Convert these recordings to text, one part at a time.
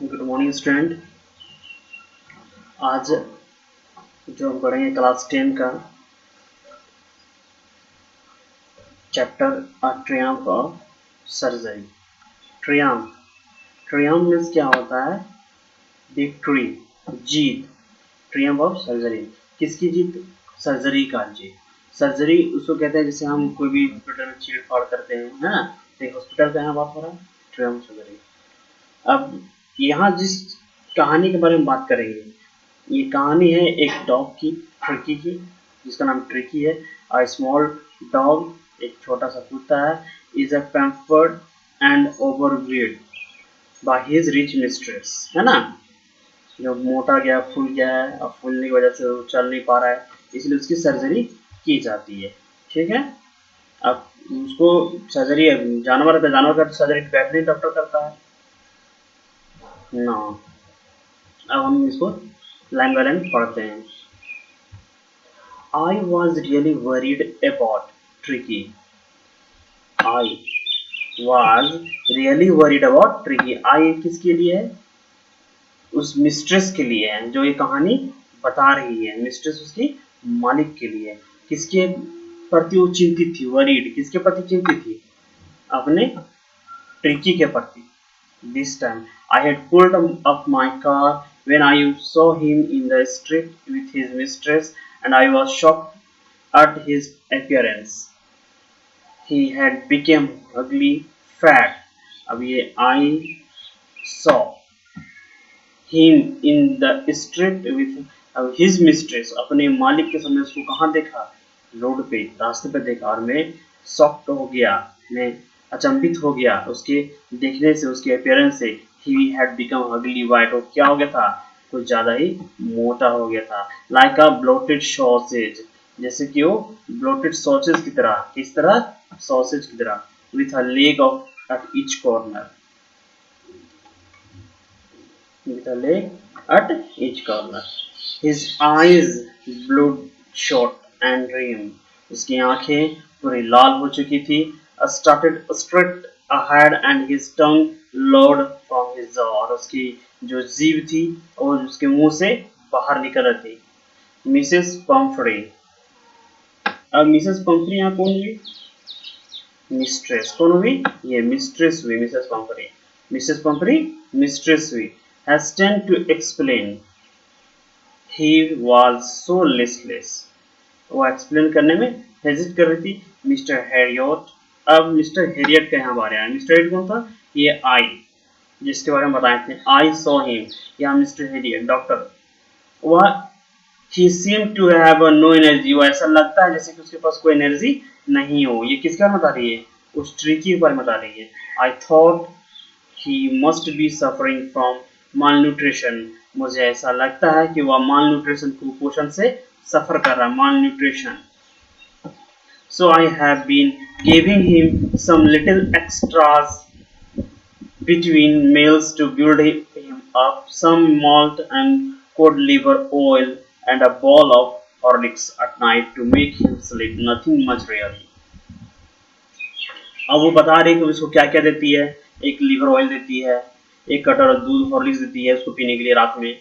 Good morning student. आज जो हम पढ़ेंगे क्लास 10 का chapter a Triumph of surgery. Triumph Triumph means क्या होता है? Victory, Jeet. Triumph of surgery, किसकी जीत? सर्जरी का जीत। सर्जरी उसको कहते हैं जैसे हम कोई भी हॉस्पिटल में चीड़ फाड़ करते हैं, है ना? तो एक हॉस्पिटल का यहाँ बात हो रहा है, ट्रियम्फ सर्जरी। अब यहाँ जिस कहानी के बारे में बात करेंगे, ये कहानी है एक डॉग की, ट्रिकी की, जिसका नाम ट्रिकी है। अ स्मॉल डॉग, एक छोटा सा कुत्ता है, is a pampered and overfed by his rich mistress, है ना? जो मोटा गया, फूल गया है, और फूलने की वजह से वो चल नहीं पा रहा है, इसलिए उसकी सर्जरी की जाती है। ठीक है। अब उसको सर्जरी, जानवर का सर्जरी वेटरनरी डॉक्टर करता है ना। अब हम इसको लाइन बाय लाइन पढ़ते हैं। I was really worried about Tricky. I was really worried about Tricky. I किसके लिए है? उस मिस्ट्रेस के लिए है जो ये कहानी बता रही है। मिस्ट्रेस उसकी मालिक के लिए है। किसके प्रति वो चिंतित थी? वरीड किसके प्रति चिंतित थी? अपने ट्रिकी के प्रति। This time I had pulled up my car when I saw him in the street with his mistress, and I was shocked at his appearance. He had become ugly, fat. अब ये I saw him in the street with his mistress, अपने मालिक के समय उसको कहाँ देखा? Road पे, रास्ते पे देखा, और मैं शॉक्ड हो गया, मैं अचंभित हो गया उसके देखने से, उसके अपीयरेंस से। He had become ugly, white. वो क्या हो गया था? कुछ ज्यादा ही मोटा हो गया था। Like a bloated sausage, जैसे कि वो ब्लोटेड सॉसेज की तरह। किस तरह? सॉसेज की तरह। With a leg of at each corner, with a leg at each corner. His eyes bloodshot and dim. उसकी आंखें पूरी लाल हो चुकी थी। Started straight ahead and his tongue lolling from his jaw. और उसकी जो जीभ थी वो उसके मुंह से बाहर निकल रही थी। Mrs Pomfrey. अब मिसेस पम्फ्रे यहाँ कौन हुई? मिस्ट्रेस। कौन हुई? ये मिस्ट्रेस हुई, Mrs Pomfrey. Mrs Pomfrey mistress हुई। Hastened to explain. He was so listless. वो एक्सप्लेन करने में हेजिट कर रही थी। Mister Harriet. अब मिस्टर हैरियट का यहाँ बारे आया। मिस्टर हैरियट कौन था? ये आई, जिसके बारे में बताए थे। आई सॉ हिम, यहाँ मिस्टर हैरियट डॉक्टर। वह ही seem to have no energy, वो ऐसा लगता है जैसे कि उसके पास कोई एनर्जी नहीं हो। ये किसके बारे में बता रही है? उस ट्रिकी के बारे में बता रही है। I thought he must be suffering from malnutrition. मुझे ऐसा लगता है कि वह malnutrition, कुपोषण से सफर कर रहा है, malnutrition. So I have been giving him some little extras between meals to build him up, some malt and cod liver oil, and a bowl of Horlicks at night to make him sleep. Nothing much really. अब वो बता रही है कि उसको क्या क्या देती है। एक लीवर ऑयल देती है, एक कटर दूध हॉर्लिक्स देती है उसको पीने के लिए रात में।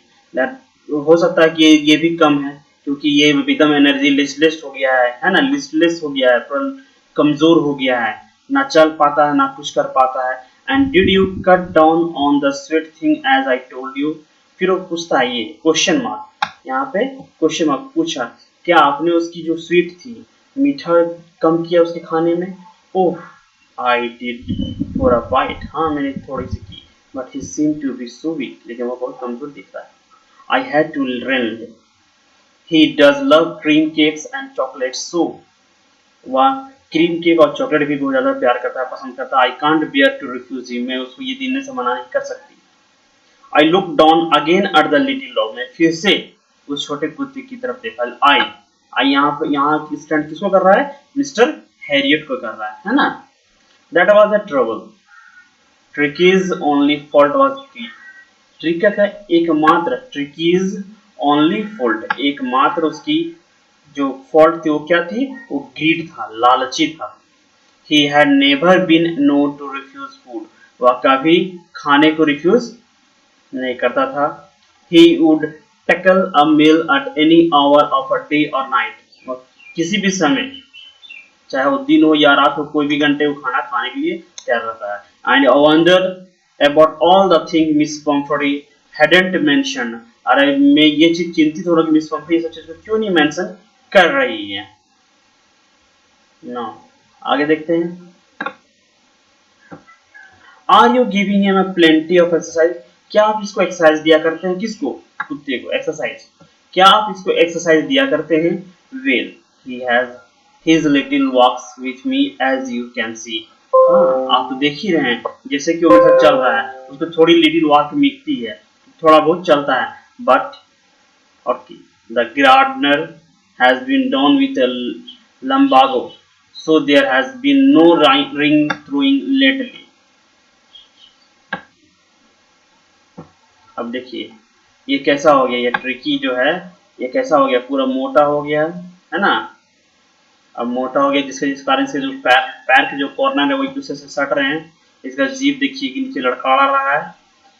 हो सकता है कि ये भी कम है, क्योंकि ये एकदम एनर्जी लिस्टलेस हो गया है ना, लिस्टलेस हो गया है, कमजोर हो गया है, ना चल पाता है ना कुछ कर पाता है। And did you cut down on the sweet thing as I told you. फिर वो पूछता है, ये क्वेश्चन मार्क, यहाँ पे क्वेश्चन मार्क पूछा, क्या आपने उसकी जो स्वीट थी, मीठा कम किया उसके खाने में? ओह, I did for a bite. हाँ, मैंने थोड़ी सी की, but he seemed to be so weak. लेकिन वो बहुत कमजोर दिख रहा है। I had to rend. He does love cream cakes and chocolates so. वह क्रीम केक और चॉकलेट भी बहुत ज्यादा प्यार करता है, पसंद करता है। I can't bear to refuse him. मैं उसको ये देने से मना नहीं कर सकती। I looked down again at the little dog. मैं फिर से उस छोटे कुत्ते की तरफ देखा। I यहाँ स्टैंड किसको कर रहा है? मिस्टर हैरियट को कर रहा है ना? That was the trouble. Tricky's only fault was greed. ट्रिका का एकमात्र, Tricky's only fault, एकमात्र उसकी जो फॉल्ट थी वो क्या थी? वो ग्रीड था, लालची था। He had never been known to refuse food. वह कभी खाने को रिफ्यूज नहीं करता था। He would tackle a meal at any hour of a day or night. और किसी भी समय, चाहे वो दिन हो या रात हो, कोई भी घंटे वो खाना खाने के लिए तैयार रहता है. And I wonder about all the things Miss Pumphrey hadn't mentioned. अरे मैं ये चीज चिंतित हो रहा कि मिस पंफरी सब चीज को क्यों नहीं मेंशन कर रही है. नो, आगे देखते हैं. Are you giving him plenty of exercise. क्या आप इसको एक्सरसाइज दिया करते हैं? किसको? कुत्ते को एक्सरसाइज. क्या आप इसको एक्सरसाइज दिया करते हैं? Well, he has his little walks with me as you can see. हाँ, आप तो देख ही रहे हैं जैसे कि वो मेरे साथ चल रहा है. उसको थोड़ी लिटिल वॉक मिलती है, थोड़ा बहुत चलता है. But okay, the gardener has been done with a lumbago, so there has been no ring throwing lately. अब देखिए ये कैसा हो गया, ये ट्रिकी जो है ये कैसा हो गया, पूरा मोटा हो गया है ना. अब मोटा हो गया जिस कारण से जो पैर के जो कॉर्नर है वो एक दूसरे से सट रहे हैं. इसका जीभ देखिए कि नीचे लड़खड़ा रहा है,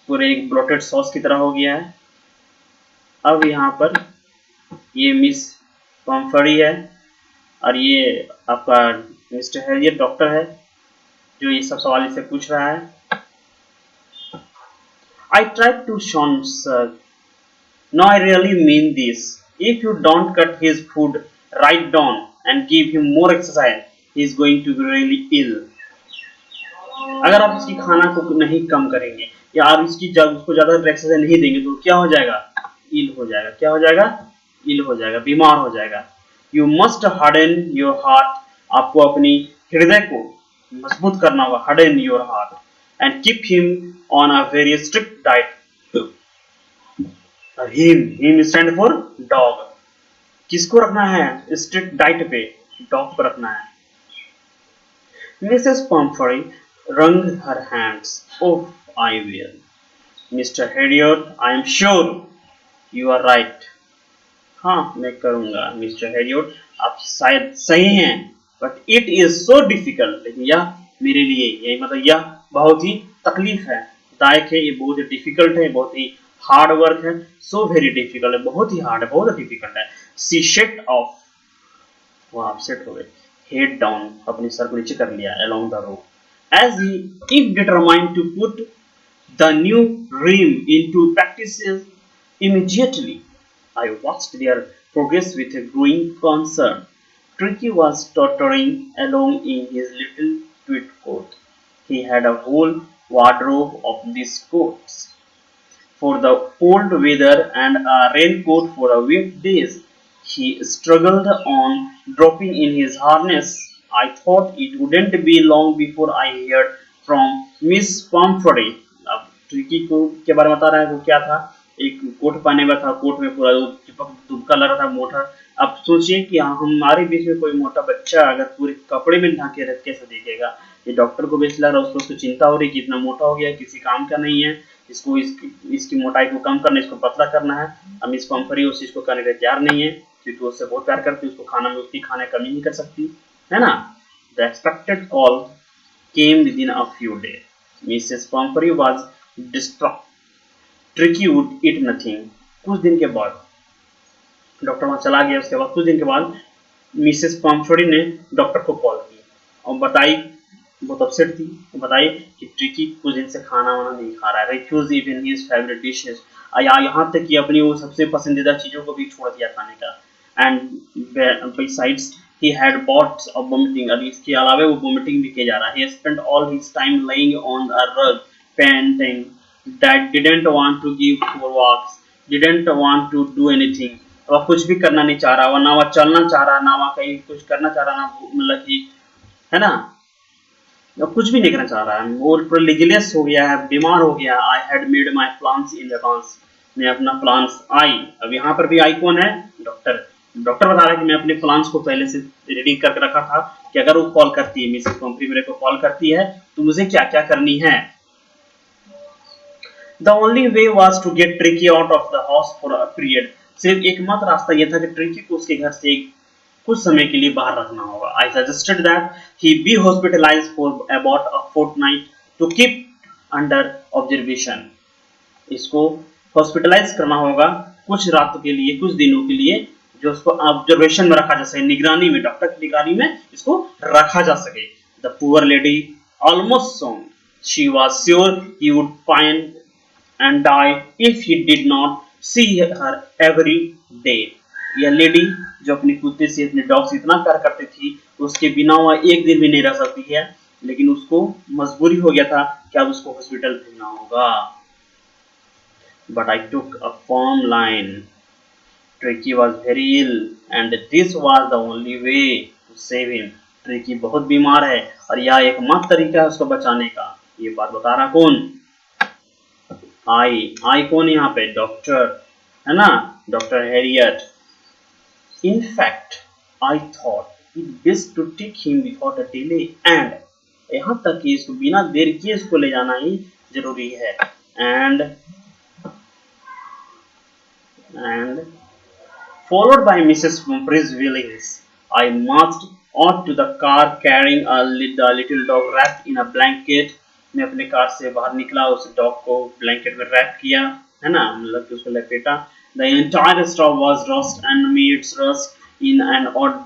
पूरे एक ब्लोटेड सॉस की तरह हो गया है. अब यहाँ पर ये मिस पम्फरी है और ये आपका मिस्टर है, ये डॉक्टर है जो ये सब सवाल इससे पूछ रहा है. I tried to sound sir. No, I really mean this. If you don't cut his food right down and give him more exercise, he is going to be really ill. अगर आप इसकी खाना को नहीं कम करेंगे या आप इसकी उसको ज्यादा एक्सरसाइज नहीं देंगे तो क्या हो जाएगा? इल हो जाएगा. क्या हो जाएगा? इल हो जाएगा, बीमार हो जाएगा. You must harden your heart. आपको अपनी हृदय को मजबूत करना होगा. Harden your heart and keep him on a very strict diet. Him stand for dog. किसको रखना है स्ट्रिक्ट डाइट पे? डॉग को रखना है. Mrs Pumphrey wrung her hands. Oh, I will. Mr. Heriot, I am sure you are right. हाँ, मैं करूँगा मिस्टर हेरियोट, आप शायद सही हैं. But it is so difficult. लेकिन यह मेरे लिए, यही मतलब यह बहुत ही तकलीफ है, दायक है. ये बहुत ही डिफिकल्ट है, बहुत ही हार्ड वर्क है. सो वेरी डिफिकल्ट है, बहुत ही हार्ड है, बहुत डिफिकल्ट है. सी शेट ऑफ, वो अपसेट हो गए. हेड डाउन, अपने सर को नीचे कर लिया. Along the row as he if determined to put the new rim into practice immediately. I watched their progress with a growing concern. Tricky was tottering along in his little tweed coat. He had a whole wardrobe of these coats for the cold weather and a raincoat for the wet days. He struggled on, dropping in his harness. I thought it wouldn't be long before I heard from Miss Pumphrey. अब tricky को के बारे में बता रहा है. वो क्या था? एक कोट पहने हुआ था, कोट में पूरा चिपक दुबका लग रहा था, मोटा. अब सोचिए कि हमारे बीच में कोई मोटा बच्चा अगर पूरे कपड़े में ढाके रख कैसे देखेगा. ये डॉक्टर को बेच लग रहा है, उसको चिंता हो रही कि इतना मोटा हो गया, किसी काम का नहीं है, इसको इसकी मोटाई को कम करना, इसको पतला करना है. अब मिस पम्फरी उस चीज को करने के तैयार नहीं है क्योंकि वो उससे बहुत प्यार करती है. उसको खाना में उसकी खाने कमी नहीं कर सकती है ना. The expected call came within a few days. Mrs Pumphrey was distraught. Tricki would eat nothing. कुछ दिन के बाद डॉक्टर वहां चला गया. उसके बाद कुछ दिन के बाद मिसेस पम्फरी ने डॉक्टर को कॉल की और बताई, बहुत अपसेट थी. बताई कि ट्रिकी कुछ दिन से खाना वाना नहीं खा रहा है. Refuse even his favourite dishes. यहाँ तक कि अपनी वो सबसे पसंदीदा चीजों को भी छोड़ दिया खाने का. And besides he had bouts of vomiting. और इसके अलावा वो वोमिटिंग भी किया जा रहा है. He spent all his time laying on a rug, panting, that didn't want to give for walks, didn't want to do anything. वह कुछ भी करना नहीं चाह रहा, ना वह चलना चाह रहा, ना वह कहीं कुछ करना चाह रहा, ना मतलब कि है ना, कुछ भी नहीं करना चाह रहा है. वो पूरा लिगलेस हो गया है, बीमार हो गया. I had made my plans in advance. मैं अपना प्लान्स आई. अब यहाँ पर भी आई कौन है? डॉक्टर. डॉक्टर बता रहा है कि मैं अपने प्लान्स को पहले से रेडी करके रखा था कि अगर वो कॉल करती है, मिसेस पम्फरी मेरे को कॉल करती है तो मुझे क्या क्या करनी है. The only way was to get Tricki out of the house for a period. सिर्फ एकमात्र रास्ता यह था कि ट्रिकी को उसके घर से कुछ समय के लिए बाहर रखना होगा. I suggested that he be hospitalized for about a fortnight to keep under observation. इसको हॉस्पिटलाइज करना होगा कुछ रातों के लिए, कुछ दिनों के लिए, जो उसको ऑब्जर्वेशन में रखा जा सके, निगरानी में, डॉक्टर की निगरानी में इसको रखा जा सके। The poor lady almost swooned, she was sure he would find and die if he did not see her every day। यह लेडी जो अपने कुत्ते से, अपने डॉग से इतना प्यार करती थी, उसके बिना वह एक दिन भी नहीं रह सकती है, लेकिन उसको मजबूरी हो गया था कि अब उसको हॉस्पिटल भेजना होगा। But I took a firm line. Tricky was very ill and this was the only way to save him। Tricky बहुत बीमार है और यह एकमात्र तरीका है उसको बचाने का। ये बात बता रहा कौन? आई कौन यहाँ पे? डॉक्टर, है ना, doctor Herriot. In fact I thought it best to take him without a delay and, यहाँ तक कि इसको बिना देर किए इसको ले जाना ही जरूरी है। And followed by Mrs. Pumphrey's willings, I marched out to the car carrying the little dog wrapped in a blanket। मैं अपने कार से बाहर निकला, उस डॉग को ब्लैंकेट में रैप किया, है ना, मतलब कि उसको लपेटा। The entire staff was rushed and maids rushed in and out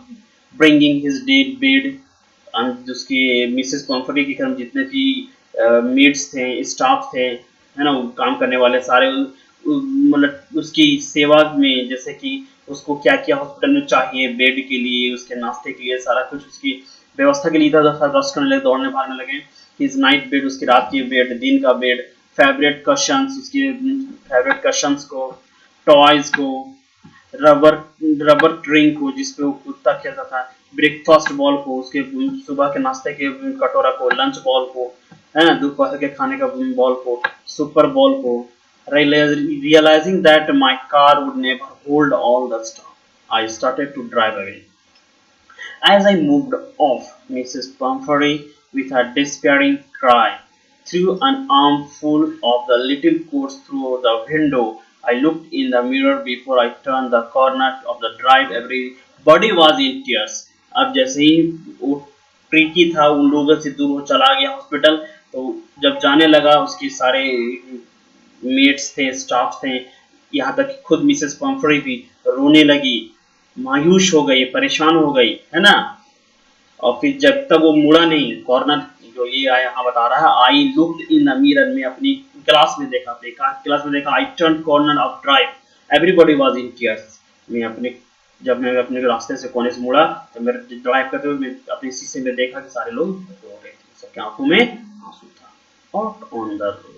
bringing his dead bed। जिसके मिसेस पम्फरी के घर जितने भी मेड्स थे, स्टाफ थे, है ना, काम करने वाले सारे, मतलब उसकी सेवा में, जैसे कि उसको क्या क्या हॉस्पिटल में चाहिए, बेड के लिए, उसके नाश्ते के लिए, सारा कुछ उसकी व्यवस्था के लिए इधर उधर रश करने लगे, दौड़ने भागने लगे। हिज नाइट बेड, उसकी रात की बेड, दिन का बेड, फेवरेट कशंस, उसके फेवरेट कशंस को, टॉयज को, रबर रबर ट्रिंक को जिसपे वो कुत्ता खेलता था, ब्रेकफास्ट बॉल को, उसके सुबह के नाश्ते के कटोरा को, लंच बॉल को, है ना, दोपहर के खाने का बॉल को, सुपर बॉल को। Realizing that my car would never hold all the stuff, I started to drive away। As I moved off, Mrs. Pumphrey, with a despairing cry, threw an armful of the little coats through the window। I looked in the mirror before I turned the corner of the drive। Everybody was in tears। अब जैसे ही वो tricky था उन लोगों से दूर हो चला गया हॉस्पिटल, तो जब जाने लगा उसके सारे मेट्स थे, स्टाफ थे, यहाँ तक कि खुद मिसेस पम्फरी भी रोने लगी, मायूस हो गई, परेशान हो गई, है ना। और फिर जब तक वो मुड़ा नहीं कॉर्नर, जो ये यहाँ बता रहा है, I looked in the mirror, में अपनी क्लास में देखा, I turn corner of drive, everybody was in tears. जब मैं अपने रास्ते से कोने से मुड़ा तो मेरे ड्राइव करते हुए मैं अपने शीशे में देखा कि सारे लोग रो रहे थे, सबकी आंखों में आंसू था। Out on the road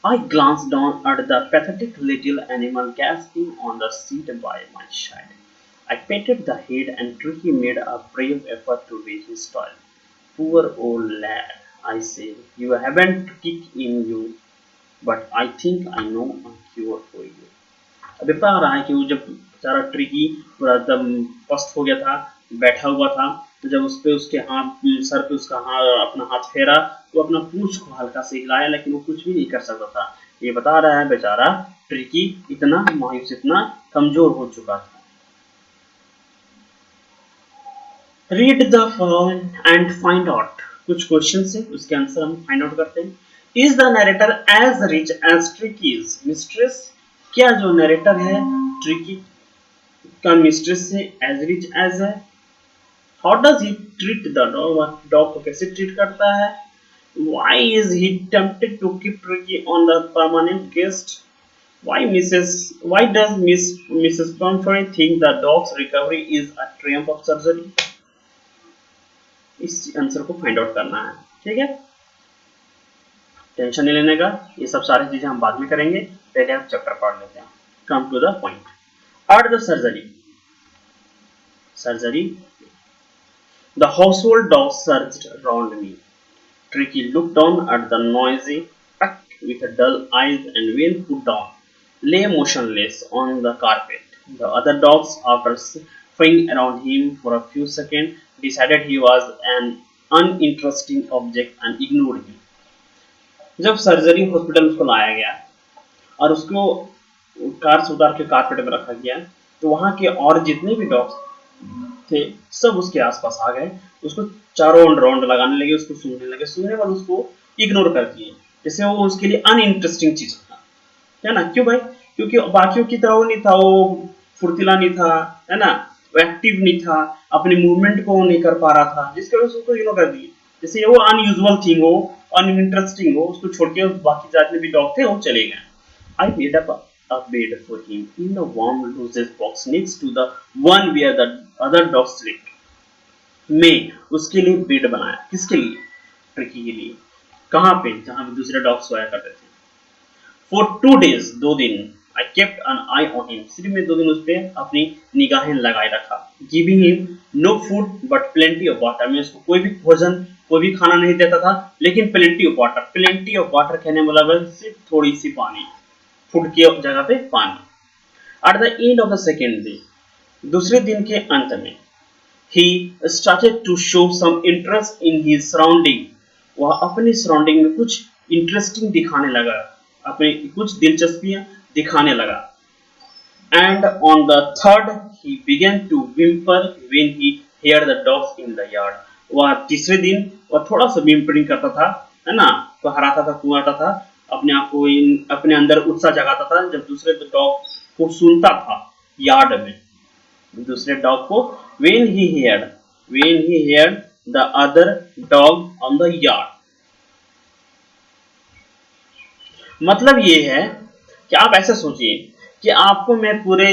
I glanced down at the pathetic little animal gasping on the seat by my side। I patted the head and Tricky made a brave effort to raise his toy। Poor old lad, I said, you haven't kick in you, but I think I know a cure for you। अब बता रहा है कि वो जब बेचारा tricky पूरा एकदम पस्त हो गया था, बैठा हुआ था, तो जब उस पे उसके हाथ, सर पे उसका अपना हाथ फेरा, तो अपना पूंछ को हल्का से हिलाया, लेकिन वो कुछ भी नहीं कर सकता था। ये बता रहा है बेचारा ट्रिकी इतना मायूस, इतना कमजोर हो चुका था। Read the end find out, कुछ क्वेश्चन से उसके आंसर हम फाइंड आउट करते हैं। Is the narrator as rich as Tricki's mistress? क्या जो नरेटर है ट्रिकी का मिस्ट्रेस से एज रिच एज है? How does he treat the dog? Dog को कैसे ट्रीट करता है? Why is he tempted to keep Tricky on the permanent guest? Why does Mrs. Pumphrey think the dog's recovery is a triumph of surgery? इस answer को find out करना है, ठीक है, टेंशन नहीं लेने का, ये सब सारी चीजें हम बाद में करेंगे, पहले हम चैप्टर पढ़ लेते हैं। Come to the point. At the surgery, the household dog surged round me। Tricky looked down at the noisy pack with dull eyes and when put down, lay motionless on the carpet। The other dogs, after swinging around him for a few seconds, decided he was an uninteresting object and ignored him। जब surgery hospital उसको लाया गया और उसको car से उतार के carpet में रखा गया, तो वहाँ के और जितने भी डॉग्स थे सब उसके आसपास आ गए, उसको चारों राउंड लगाने लगे, उसको सूंघने लगे, सूंघने बाद उसको इग्नोर कर दिए, जैसे वो उसके लिए अनइंटरेस्टिंग चीज था। है ना? क्यों भाई? क्योंकि बाकियों की तरह वो नहीं था, वो फुर्तीला नहीं था, है ना? वो एक्टिव नहीं था, अपनी मूवमेंट को वो नहीं कर पा रहा था, जिसकी वजह से उसको इग्नोर कर दिए। जैसे वो अनयूजुअल थिंग हो, अनइंटरेस्टिंग हो, उसको छोड़ के बाकी जितने भी डॉग थे वो चले गए। I made up a bed for him in the warm loose box next to the one where the other dogs slept. मैं उसके लिए बेड बनाया। किसके लिए? ट्रिकी के लिए। कहाँ पे? जहाँ पे दूसरे डॉग सोया करते थे। फॉर 2 days, 2 दिन, I kept an eye on him, सिर्फ मैं 2 दिन उस पर अपनी निगाहें लगाए रखा। Giving him no food but plenty of water, मैं उसको कोई भी भोजन, कोई भी खाना नहीं देता था, लेकिन plenty of water, plenty of water कहने मतलब सिर्फ थोड़ी सी पानी, फूड की जगह पे पानी। At the end of the second day, दूसरे दिन के अंत में, he started to show some interest in his surrounding, वह अपनी सराउंडिंग में कुछ इंटरेस्टिंग दिखाने लगा, अपनी कुछ दिलचस्पियां दिखाने लगा। And on the third he began to whimper when he heard the dogs in the yard, वह तीसरे दिन वह थोड़ा सा whimpering करता था, है ना? तो हराता था, कुआता था, अपने आप को अपने अंदर उत्साह जगाता था जब दूसरे डॉग को सुनता था यार्ड में, दूसरे डॉग को। when he heard the other dog on the yard, मतलब ये है कि आप ऐसे सोचिए कि आपको मैं पूरे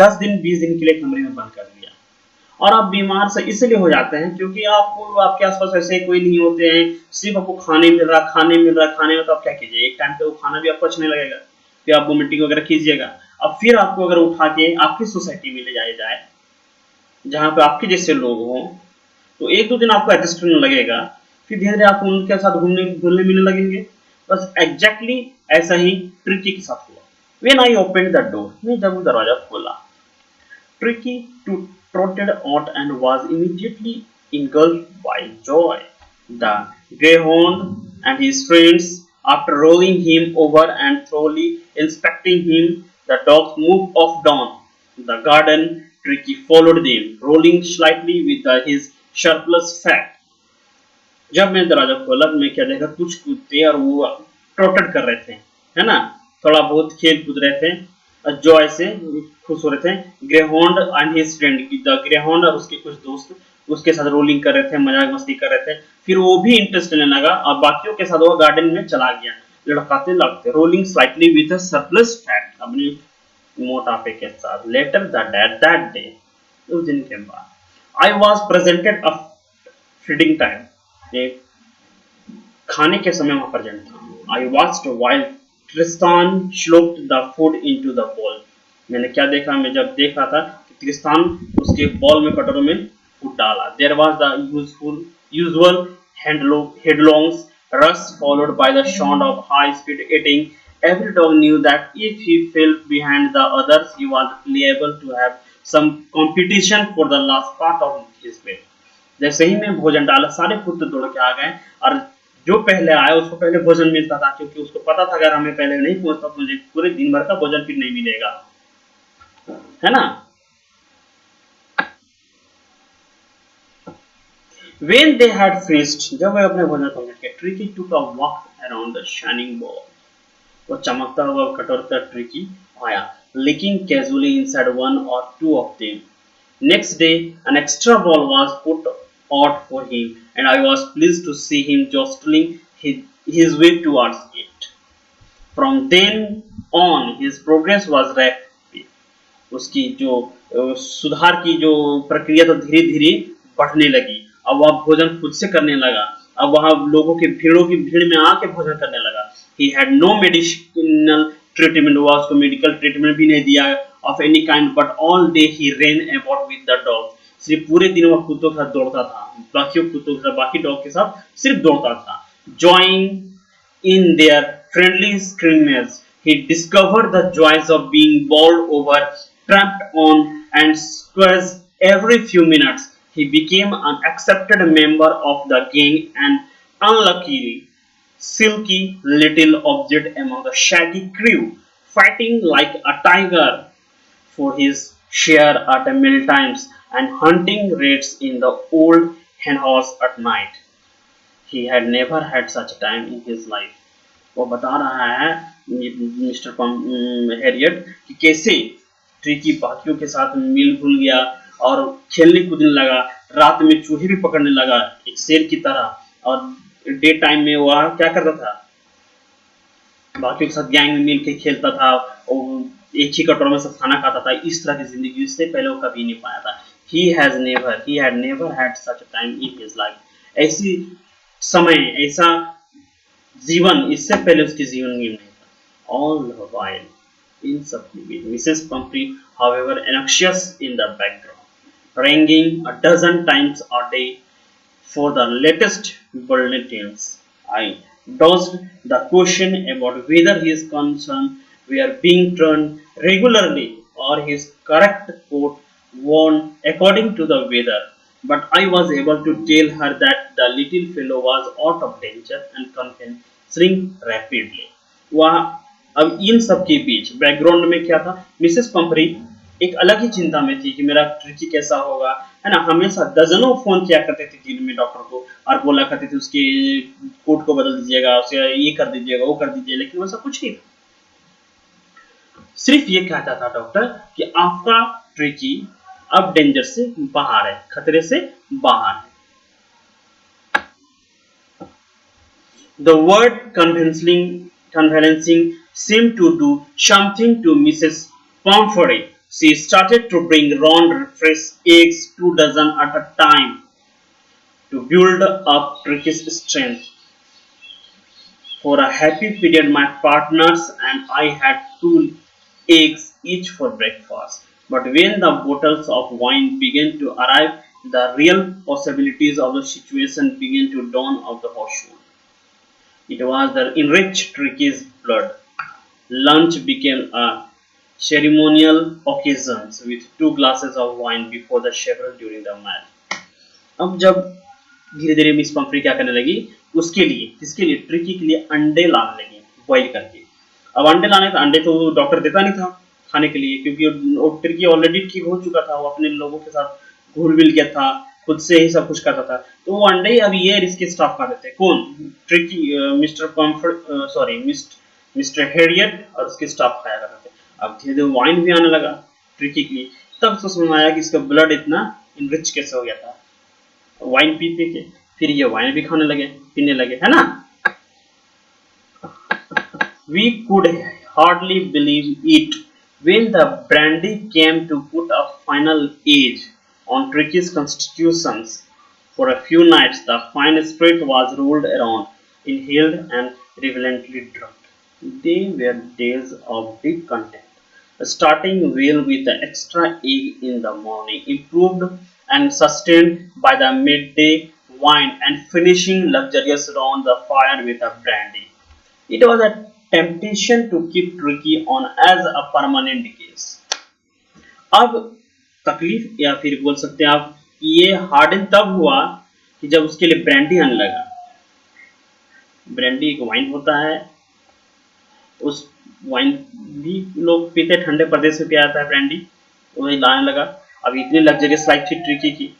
10 दिन 20 दिन के लिए कमरे में बंद कर दिया, और आप बीमार से इसलिए हो जाते हैं क्योंकि आपको आपके आसपास ऐसे कोई नहीं होते हैं, सिर्फ आपको खाने मिल रहा, खाने मिल रहा, खाने में, तो आप क्या कीजिए, एक टाइम पे वो खाना भी आपको अच्छा नहीं लगेगा, फिर आप वोमिटिंग वगैरह कीजिएगा। अब फिर आपको अगर उठा के आपकी सोसाइटी में ले जाया जाए जहाँ पे आपके जैसे लोग हों, तो 1-2 दिन आपको एडजस्ट करने लगेगा, फिर धीरे धीरे आप उनके साथ घूमने घुलने मिलने लगेंगे। बस एग्जैक्टली ऐसा ही ट्रिकी के साथ हुआ। When I opened the door, मैं जब वो दरवाजा खोला, Tricky trotted out and was immediately engulfed by joy. The greyhound and his friends, after rolling him over and thoroughly inspecting him, the dogs moved off down the garden. Tricky followed them, rolling slightly with his surplus fat. जब मैंने दरवाजा खोला तो मैं क्या देखा, कुछ कुत्ते और वो ट्रोटेड कर रहे थे, है ना? थोड़ा बहुत खेल कूद रहे थे, जॉय से खुश हो रहे थे। ग्रेहॉन्ड एंड हिज फ्रेंड, द ग्रेहॉन्ड और उसके कुछ दोस्त उसके साथ रोलिंग कर रहे थे, मजाक मस्ती कर रहे थे। फिर वो भी इंटरेस्ट लेने लगा और बाकियों के साथ वो गार्डन में चला गया, लड़काते लगते, rolling slightly with surplus fat, अपने मोटापे के साथ। लेटर दैट डे, उस दिन के बाद, I was presented a feeding time, एक खाने के समय वहां प्रेजेंट था। I watched while Tristan slopped the food into the bowl, मैंने क्या देखा, मैं जब देख रहा था कि ट्रिस्तान उसके बॉल में, कटोरों में फूड डाला। There was the usual headlong rush followed by the sound of high speed eating. Every dog knew that if he fell behind the others, he was liable to have some competition for the last part of his way. जैसे ही मैं भोजन डाला, सारे कुत्ते दौड़ के आ गए, और जो पहले आया उसको पहले भोजन मिलता था, क्योंकि उसको पता था अगर हमें पहले नहीं पहुंचता तो मुझे पूरे दिन भर का भोजन फिर नहीं मिलेगा, है ना? When they had finished, जब वे अपने भोजन कंप्लीट किया, Tricky took a walk around the shining bowl. वो चमकता हुआ कटोरा ट्रिकी आया, licking casually inside one or two of them. Next day, an extra ball was put out for him, and I was pleased to see him jostling his way towards it. From then on, his progress was rapid. उसकी जो सुधार की जो प्रक्रिया तो धीरे धीरे बढ़ने लगी। अब वह भोजन खुद से करने लगा, अब वह लोगों की भीड़ों की भीड़ में आके भोजन करने लगा। He had no medicinal treatment, वह उसको मेडिकल ट्रीटमेंट भी नहीं दिया of any kind, but all day he ran about with the dog, सिर्फ पूरे दिन वह कुत्तों के साथ दौड़ता था, बाकी कुत्तों के साथ, बाकी डॉग के साथ सिर्फ दौड़ता था। जॉइंग in their friendly scrimmage, he discovered the joys of being bowled over, tramped on, and squeezed every few minutes. He became an accepted member of the gang, and unluckily, silky little object among the shaggy crew, fighting like a tiger for his share at meal times and hunting rats in the old henhouse at night. He had never had such a time in his life. वो बता रहा है mister Harriet कि कैसे tricky बाकियों के साथ मिल भूल गया और खेलने कूदने लगा, रात में चूहे भी पकड़ने लगा एक शेर की तरह, और डे टाइम में वह क्या करता था, बाकियों के साथ गैंग में मिल के खेलता था और एक ही कटोरे में सब खाना खाता था। इस तरह की जिंदगी इससे पहले वो कभी नहीं पाया था। he had never had such a time in his life। ऐसी समय, ऐसा जीवन इससे पहले उसके जीवन में नहीं था। All the while, in सब के बीच, Mrs. Pumphrey, however, anxious in the background, ringing a dozen times a day for the latest bulletins. I dodged the question about whether his concerns were being turned regularly or his correct coat worn according to the weather, but I was able to tell her that the little fellow was out of danger and convalescing rapidly। वह अब इन सब के बीच background में क्या था, Mrs पंपरी एक अलग ही चिंता में थी कि मेरा ट्रिकी कैसा होगा, है ना। हमेशा दर्जनों फोन किया करते थे दिन में डॉक्टर को और बोला करते थे उसके कोट को बदल दीजिएगा, उसे ये कर दीजिएगा, वो कर दीजिए, लेकिन वैसा कुछ नहीं था। सिर्फ ये कहता था डॉक्टर कि आपका ट्रिकी अब डेंजर से बाहर है, खतरे से बाहर है। The word convalescing seemed to do something to Mrs. Pomfrey. She started to bring round fresh eggs 2 dozen at a time to build up Tricky's strength. For a happy period, my partners and I had 2 eggs each for breakfast. But when the bottles of wine began to arrive, the real possibilities of the situation began to dawn on the household. It was the enriched Tricky's blood. Lunch became a ceremonial occasion with 2 glasses of wine before the chapel during the meal. अब जब धीरे धीरे miss Pomfrey क्या करने लगी, उसके लिए, किसके लिए, ट्रिकी के लिए अंडे लाने लगी बॉईल करके। अब अंडे लाने का, अंडे तो डॉक्टर देता नहीं था खाने के लिए, क्योंकि ट्रिकी ऑलरेडी ठीक हो चुका था, वो अपने लोगों के साथ घुल मिल गया था, खुद से ही सब कुछ करता था, तो वो अंडे अब ये इसके स्टाफ खा देते। कौन, tricky, mister Pomfrey, sorry mister Harriet और उसके स्टाफ खाया करते थे। अब धीरे धीरे वाइन भी आने लगा ट्रिकी के लिए, तब समझ में आया कि इसका ब्लड इतना इनरिच कैसे हो गया था वाइन पी पी के। फिर ये वाइन भी खाने लगे, पीने लगे, है ना। We could hardly believe it when the brandy came to put a final edge on Tricky's constitutions. For a few nights, the fine spirit was rolled around, inhaled, and relevantly drunk. They were days of deep content, starting well with the extra egg in the morning, improved and sustained by the midday wine, and finishing luxurious round the fire with a brandy. It was a temptation to keep Tricky on as a permanent case। अब तकलीफ या फिर बोल सकते हैं आप, ये harden तब हुआ कि जब उसके लिए ब्रांडी आने लगा। ब्रांडी एक वाइन होता है, उस वाइन भी लोग पीते, ठंडे प्रदेश में पिया जाता है ब्रांडी, वही लाने लगा। अब इतनी लग्जरियस लाइफ थी ट्रिकी की।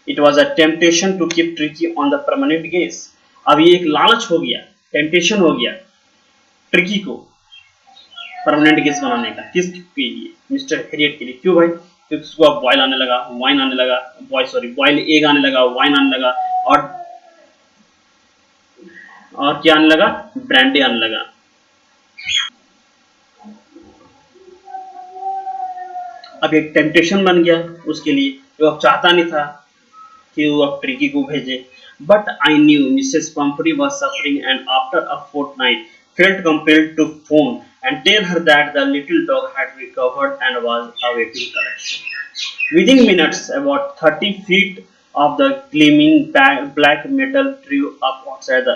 It was a temptation to keep Tricki on the permanent guest. अब ये एक लालच हो गया, टेम्पटेशन हो गया ट्रिकी को परमानेंट गेस बनाने का। किसके लिए, मिस्टर हैरियट के लिए। क्यों भाई, क्योंकि उसको अब बॉयल आने लगा, वाइन आने लगा, बॉयल एग आने लगा, वाइन आने लगा, और क्या आने लगा, ब्रांडी आने लगा। अब एक टेम्पटेशन बन गया उसके लिए, जो अब चाहता नहीं था कि वो अब ट्रिकी को भेजे। But I knew Mrs. Pumphrey was suffering, and after a fortnight, felt compelled to phone and tell her that the little dog had recovered and was awaiting collection. Within minutes, about 30 feet of the gleaming black metal drew up outside the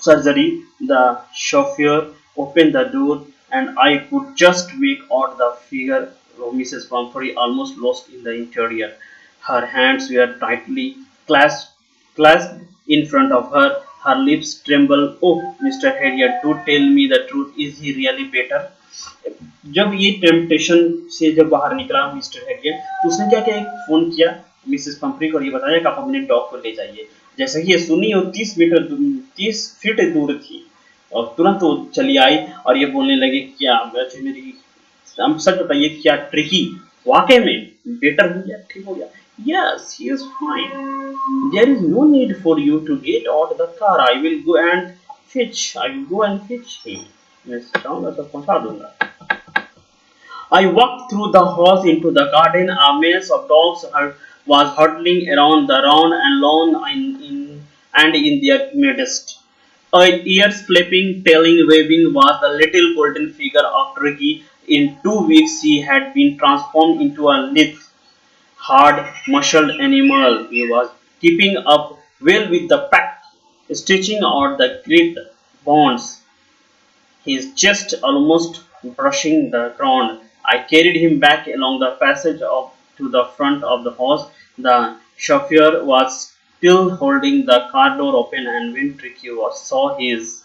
surgery. The chauffeur opened the door, and I could just make out the figure of Mrs. Pumphrey, almost lost in the interior. Her hands were tightly clasped in front of her. Her lips trembled. Oh, Mr. Harriet, do tell me the truth. Is he really better? जब ये temptation से जब बाहर निकला mister Harriet, तो उसने क्या किया, एक फोन किया मिसेस पंफ्री को और ये बताया कि आप अपने डॉग को ले जाइए। जैसे कि ये सुनी, और 30 फीट दूर थी, और तुरंत वो चली आई और ये बोलने लगी क्या वैसे मेरी, हम सच बताइए क्या ट्रिकी वाकई में बेटर हो गया, ठीक हो गया? Yes he is fine, there is no need for you to get out the car, I will go and fetch, I will go and fetch him, मैं जाऊंगा तो पहुंचा दूंगा। I walked through the house into the garden. A maze of dogs was huddling around the round and lawn and in their midst. Ears flapping, tailing waving was the little golden figure of Tricky. In 2 weeks, he had been transformed into a lithe, hard, muscled animal. He was keeping up well with the pack, stretching out the great bonds, his chest almost brushing the ground. I carried him back along the passage to the front of the house. The chauffeur was still holding the car door open, and when Tricky saw his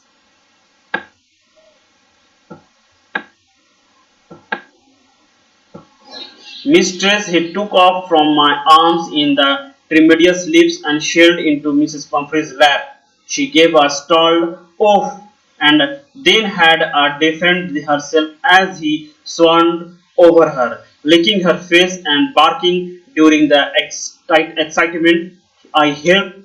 mistress, he took off from my arms in the tremendous leaps and sailed into Mrs. Pumphrey's lap. She gave a startled "oof" and then had a defend herself as he swarmed over her, licking her face and barking during the excitement. I helped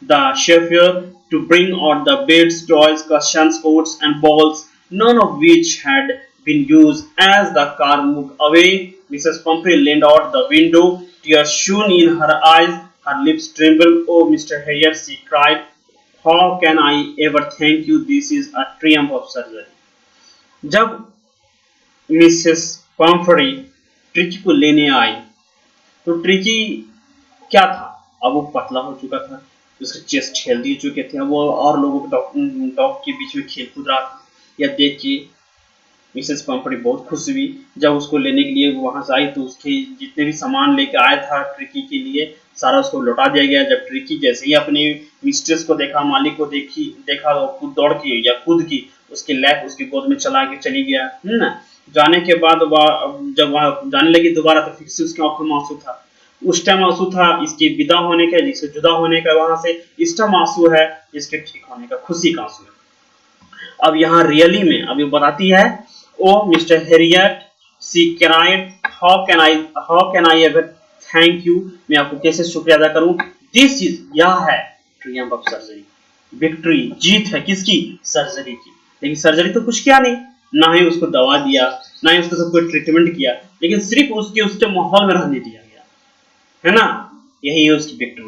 the chauffeur to bring out the beds, toys, cushions, coats, and balls, none of which had been used. As the car moved away, Mrs. Pumphrey leaned out the window, tears shone in her eyes, her lips trembled. Oh, Mr. Harriet, she cried, how can I ever thank you? This is a triumph of surgery. जब Mrs Pomfrey tricky को लेने आई तो tricky क्या था? अब वो पतला हो चुका था, उसके चेस्ट हेल्दी हो चुके थे, अब वो और लोगों के डॉग के बीच में खेल कूद रहा था। यह देख के मिसेस पम्पटी बहुत खुश हुई। जब उसको लेने के लिए वो वहां से आई तो उसके जितने भी सामान लेके आया था ट्रिकी के लिए सारा उसको लौटा दिया गया। जब ट्रिकी जैसे ही अपने मिस्ट्रेस को देखा, मालिक को देखा वो खुद दौड़ के या खुद की उसके लैप उसकी गोद में चली गया। ना जाने के बाद जब वह जाने लगी दोबारा तो फिर से उसकी आंखों में आंसू था। उस टाइम आंसू था इसके विदा होने का, जिससे जुदा होने का वहां से। इस टाइम आंसू है इसके ठीक होने का, खुशी का आंसू है। अब यहाँ रियली में अभी बताती है, oh Mr Herriot she cried, how can I ever thank you, मैं आपको कैसे शुक्रिया अदा करूं। दिस इज, यह है ट्रियम्फ ऑफ सर्जरी, विक्ट्री, जीत है किसकी? सर्जरी की। लेकिन सर्जरी तो कुछ किया नहीं, ना ही उसको दवा दिया, ना ही उसको सब कोई ट्रीटमेंट किया, लेकिन सिर्फ उसके माहौल में रहने दिया गया, है ना। यही है उसकी विक्ट्री।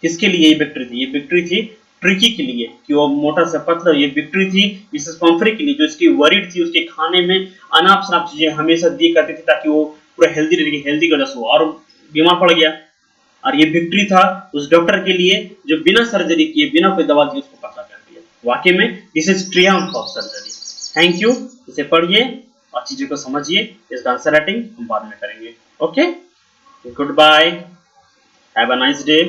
किसके लिए ये विक्ट्री थी? ये विक्ट्री थी ट्रिकी के लिए कि वो मोटा सा पतला। ये विक्ट्री थी मिसेस पम्फ्री के लिए जो इसकी वरीड थी, उसके खाने में अनाप शनाप चीजें हमेशा दी करती थी ताकि वो पूरा हेल्दी रहे। हेल्दी की वजह से वो और बीमार पड़ गया। और ये विक्ट्री था उस डॉक्टर के लिए जो बिना सर्जरी किए, बिना कोई दवा दिए उसको पतला कर दिया। वाकई में this is Triumph of surgery. Thank you. इसे पढ़िए और चीजों को समझिए। इसका आंसर राइटिंग हम बाद में करेंगे। Okay, good bye, have a nice day.